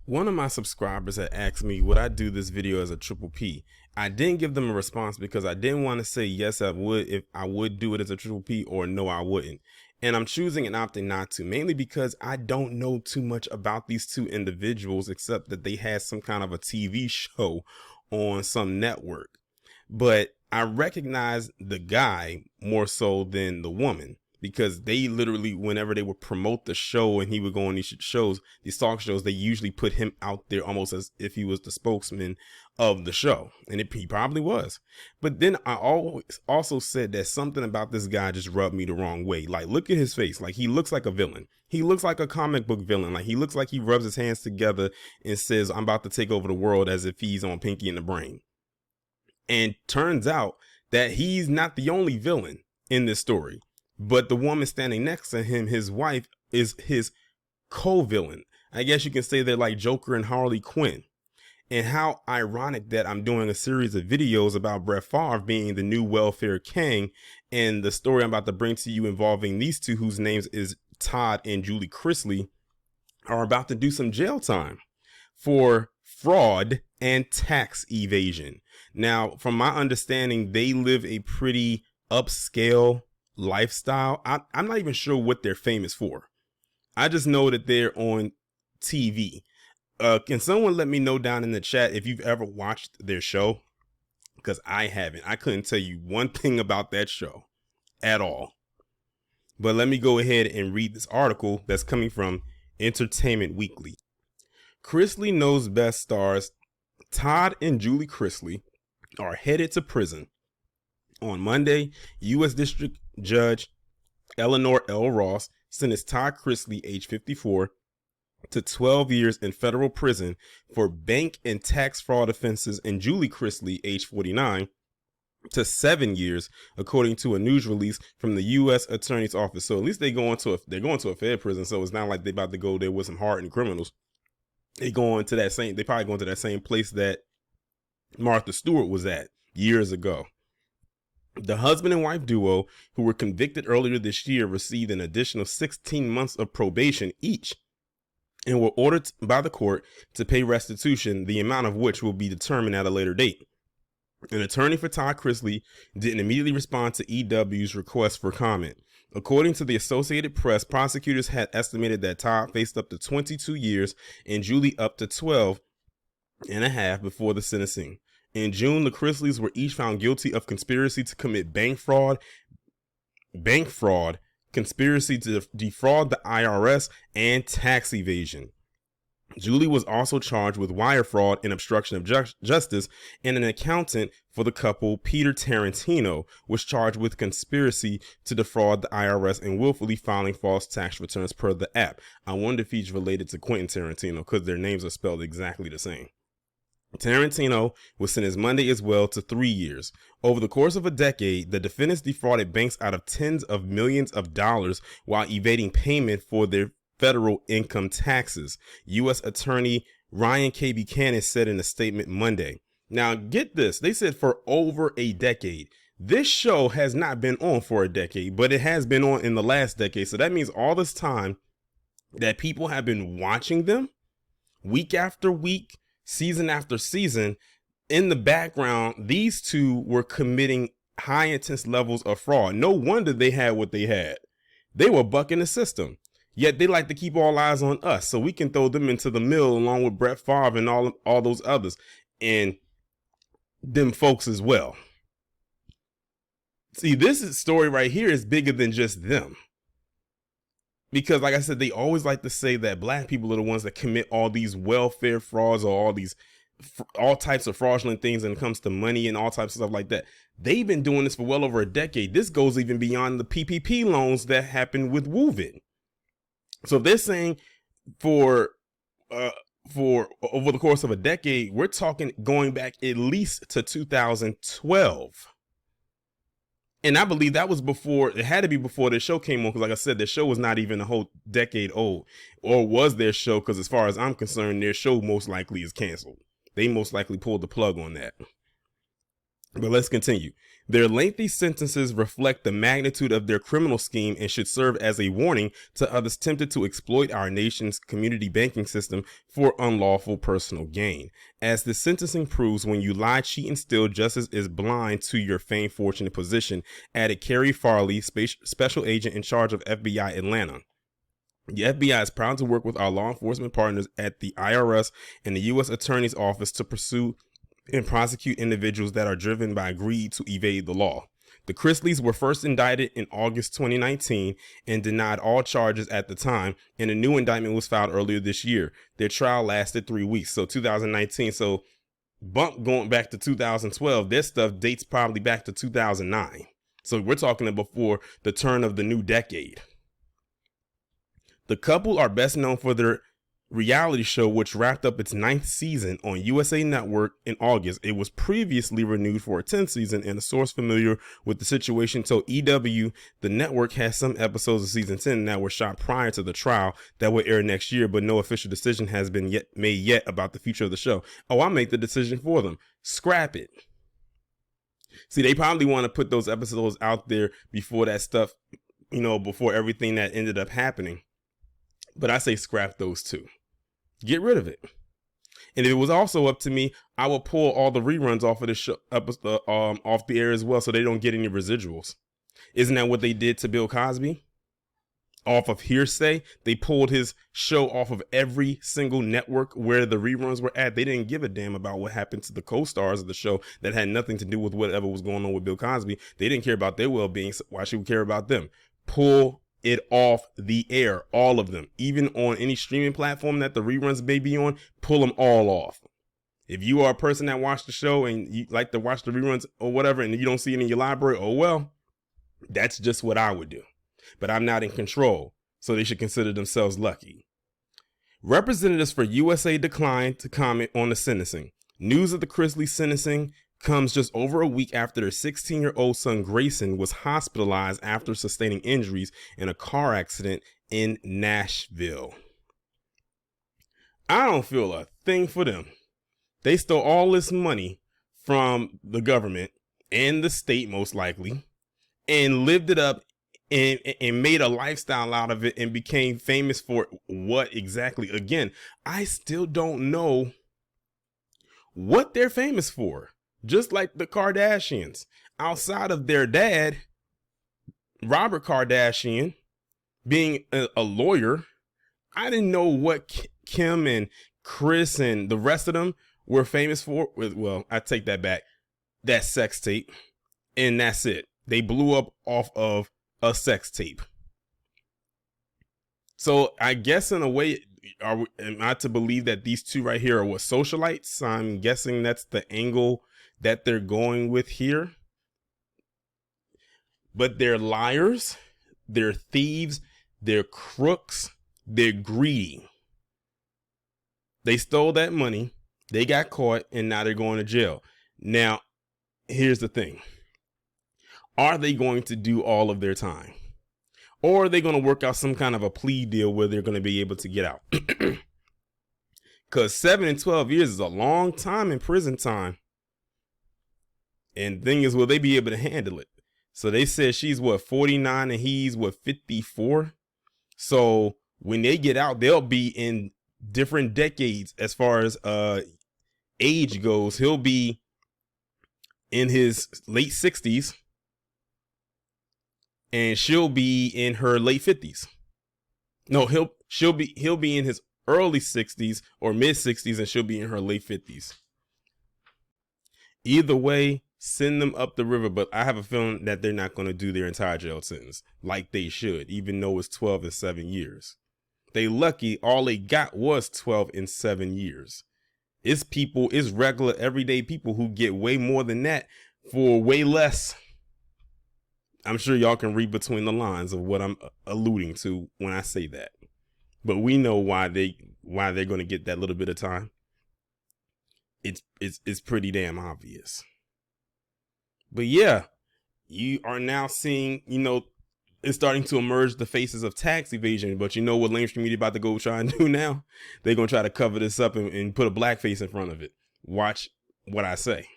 One of my subscribers had asked me would I do this video as a triple P. I didn't give them a response because I didn't want to say yes I would if I would do it as a triple P or no I wouldn't. And I'm choosing and opting not to, mainly because I don't know too much about these two individuals except that they had some kind of a TV show on some network. But I recognize the guy more so than the woman, because they literally, whenever they would promote the show and he would go on these shows, these talk shows, they usually put him out there almost as if he was the spokesman of the show. And he probably was. But then I always also said that something about this guy just rubbed me the wrong way. Like, look at his face. Like, he looks like a villain. He looks like a comic book villain. Like, he looks like he rubs his hands together and says, I'm about to take over the world, as if he's on Pinky and the Brain. And turns out that he's not the only villain in this story. But the woman standing next to him, his wife, is his co-villain. I guess you can say they're like Joker and Harley Quinn. And how ironic that I'm doing a series of videos about Brett Favre being the new welfare king, and the story I'm about to bring to you involving these two, whose names is Todd and Julie Chrisley, are about to do some jail time for fraud and tax evasion. Now, from my understanding, they live a pretty upscale lifestyle. I'm not even sure what they're famous for. I just know that they're on TV. Can someone let me know down in the chat if you've ever watched their show? Because I haven't. I couldn't tell you one thing about that show at all. But let me go ahead and read this article that's coming from Entertainment Weekly. Chrisley Knows Best stars Todd and Julie Chrisley are headed to prison. On Monday, U.S. District Judge Eleanor L. Ross sentenced Todd Chrisley, age 54, to 12 years in federal prison for bank and tax fraud offenses, and Julie Chrisley, age 49, to 7 years, according to a news release from the U.S. Attorney's Office. So at least they're going to a fair prison, so it's not like they're about to go there with some hardened criminals. They probably going to that same place that Martha Stewart was at years ago. The husband and wife duo, who were convicted earlier this year, received an additional 16 months of probation each and were ordered by the court to pay restitution, the amount of which will be determined at a later date. An attorney for Todd Chrisley didn't immediately respond to EW's request for comment. According to the Associated Press, prosecutors had estimated that Todd faced up to 22 years and Julie up to 12 and a half before the sentencing. In June, the Chrisleys were each found guilty of conspiracy to commit bank fraud, conspiracy to defraud the IRS, and tax evasion. Julie was also charged with wire fraud and obstruction of justice, and an accountant for the couple, Peter Tarantino, was charged with conspiracy to defraud the IRS and willfully filing false tax returns per the app. I wonder if he's related to Quentin Tarantino, because their names are spelled exactly the same. Tarantino was sentenced Monday as well to 3 years. Over the course of a decade, the defendants defrauded banks out of tens of millions of dollars while evading payment for their federal income taxes, U.S. Attorney Ryan K. Buchanan said in a statement Monday. Now, get this. They said for over a decade. This show has not been on for a decade, but it has been on in the last decade. So that means all this time that people have been watching them week after week, season after season. In the background, these two were committing high intense levels of fraud. No wonder they had what they had. They were bucking the system. Yet they like to keep all eyes on us so we can throw them into the mill along with Brett Favre and all those others and them folks as well. See, this story right here is bigger than just them. Because like I said, they always like to say that black people are the ones that commit all these welfare frauds or all types of fraudulent things when it comes to money and all types of stuff like that. They've been doing this for well over a decade. This goes even beyond the PPP loans that happened with WUVID. So if they're saying for over the course of a decade, we're talking going back at least to 2012. And I believe that was before, it had to be before their show came on, because like I said, their show was not even a whole decade old. Or was their show, because as far as I'm concerned, their show most likely is canceled. They most likely pulled the plug on that. But let's continue. Their lengthy sentences reflect the magnitude of their criminal scheme and should serve as a warning to others tempted to exploit our nation's community banking system for unlawful personal gain. As the sentencing proves, when you lie, cheat, and steal, justice is blind to your fame, fortune, and position, added Carrie Farley, special agent in charge of FBI Atlanta. The FBI is proud to work with our law enforcement partners at the IRS and the U.S. Attorney's Office to pursue and prosecute individuals that are driven by greed to evade the law. The Chrisleys were first indicted in August 2019 and denied all charges at the time, and a new indictment was filed earlier this year. Their trial lasted 3 weeks, so 2019. So bump going back to 2012. Their stuff dates probably back to 2009. So we're talking about before the turn of the new decade. The couple are best known for their reality show, which wrapped up its 9th season on USA Network in August. It was previously renewed for a 10th season, and a source familiar with the situation told EW the network has some episodes of season 10 that were shot prior to the trial that will air next year, but no official decision has been made yet about the future of the show. Oh, I'll make the decision for them. Scrap it. See, they probably want to put those episodes out there before that stuff, before everything that ended up happening. But I say scrap those too. Get rid of it. And if it was also up to me, I would pull all the reruns off of the show, off the air as well, so they don't get any residuals. Isn't that what they did to Bill Cosby? Off of hearsay, they pulled his show off of every single network where the reruns were at. They didn't give a damn about what happened to the co-stars of the show that had nothing to do with whatever was going on with Bill Cosby. They didn't care about their well-being. So why should we care about them? Pull it off the air, all of them. Even on any streaming platform that the reruns may be on, pull them all off. If you are a person that watched the show and you like to watch the reruns or whatever, and you don't see it in your library, oh well, that's just what I would do. But I'm not in control, so they should consider themselves lucky. Representatives for USA declined to comment on the sentencing. News of the Chrisley sentencing comes just over a week after their 16-year-old son Grayson was hospitalized after sustaining injuries in a car accident in Nashville. I don't feel a thing for them. They stole all this money from the government and the state, most likely, and lived it up and made a lifestyle out of it and became famous for what exactly? Again, I still don't know what they're famous for. Just like the Kardashians, outside of their dad, Robert Kardashian, being a lawyer, I didn't know what Kim and Chris and the rest of them were famous for. Well, I take that back. That sex tape. And that's it. They blew up off of a sex tape. So I guess in a way, am I to believe that these two right here are what, socialites? I'm guessing that's the angle that they're going with here. But they're liars, they're thieves, they're crooks, they're greedy. They stole that money, they got caught, and now they're going to jail. Now, here's the thing. Are they going to do all of their time? Or are they going to work out some kind of a plea deal where they're going to be able to get out? Because 7 and 12 years is a long time in prison time. And the thing is, will they be able to handle it? So they said she's 49 and he's 54. So when they get out, they'll be in different decades as far as age goes. He'll be in his late 60s and she'll be in her late 50s. No, he'll be in his early 60s or mid 60s and she'll be in her late 50s. Either way, send them up the river, but I have a feeling that they're not going to do their entire jail sentence like they should, even though it's 12 and 7 years. They lucky all they got was 12 and 7 years. It's regular, everyday people who get way more than that for way less. I'm sure y'all can read between the lines of what I'm alluding to when I say that. But we know why they're going to get that little bit of time. It's pretty damn obvious. But yeah, you are now seeing, it's starting to emerge the faces of tax evasion. But you know what mainstream media about to go try and do now? They're going to try to cover this up and put a black face in front of it. Watch what I say.